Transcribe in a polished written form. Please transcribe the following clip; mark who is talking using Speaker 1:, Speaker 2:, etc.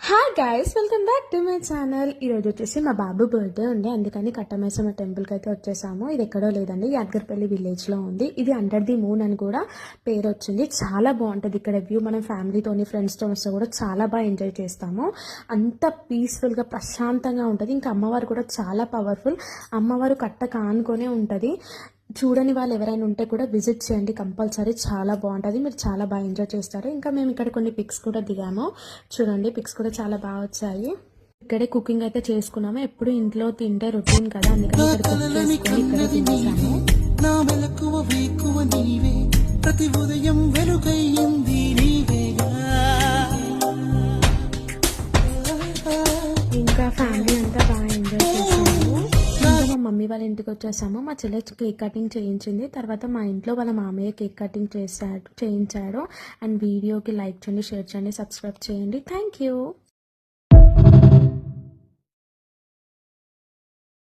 Speaker 1: Hi guys, welcome back to my channel. ఈరోజు వచ్చేసి మా బాబు బర్త్డే ఉంది, అందుకని కట్టమైసమ్మ టెంపుల్కి అయితే వచ్చేసాము. ఇది ఎక్కడో లేదండి, యాదగిరిపల్లి విలేజ్లో ఉంది. ఇది అండర్ ది మూన్ అని కూడా పేరు వచ్చింది. చాలా బాగుంటుంది ఇక్కడ వ్యూ. మనం ఫ్యామిలీతోని ఫ్రెండ్స్తో వస్తే కూడా చాలా బాగా ఎంజాయ్ చేస్తాము. అంత పీస్ఫుల్గా ప్రశాంతంగా ఉంటుంది. ఇంకా అమ్మవారు కూడా చాలా పవర్ఫుల్. అమ్మవారు కట్ట కానుకొనే ఉంటుంది. చూడని వాళ్ళు ఎవరైనా ఉంటే కూడా విజిట్ చేయండి కంపల్సరీ. చాలా బాగుంటుంది, మీరు చాలా బాగా ఎంజాయ్ చేస్తారు. ఇంకా మేము ఇక్కడ కొన్ని పిక్స్ కూడా దిగాము. చూడండి, పిక్స్ కూడా చాలా బాగా వచ్చాయి. ఇక్కడే కుకింగ్ అయితే చేసుకున్నాము. ఎప్పుడు ఇంట్లో తింటే రొటీన్ కదా, అందుకని ఇక్కడ కుక్ చేసుకొని ఇక్కడే తినేసాము. ప్రతి ఉదయం వెలుగయ్యింది నీవేగా. ఇంకా ఫ్యామిలీ అంతా బాగా ఎంజాయ్ చేసాము. మా మమ్మీ వాళ్ళ ఇంటికి వచ్చేసాము. మా చెల్లె కేక్ కటింగ్ చేయించింది. తర్వాత మా ఇంట్లో వాళ్ళ మామయ్య కేక్ కటింగ్ చేయించాడు. అండ్ వీడియోకి లైక్ చేయండి, షేర్ చేయండి, సబ్స్క్రైబ్ చేయండి. Thank you.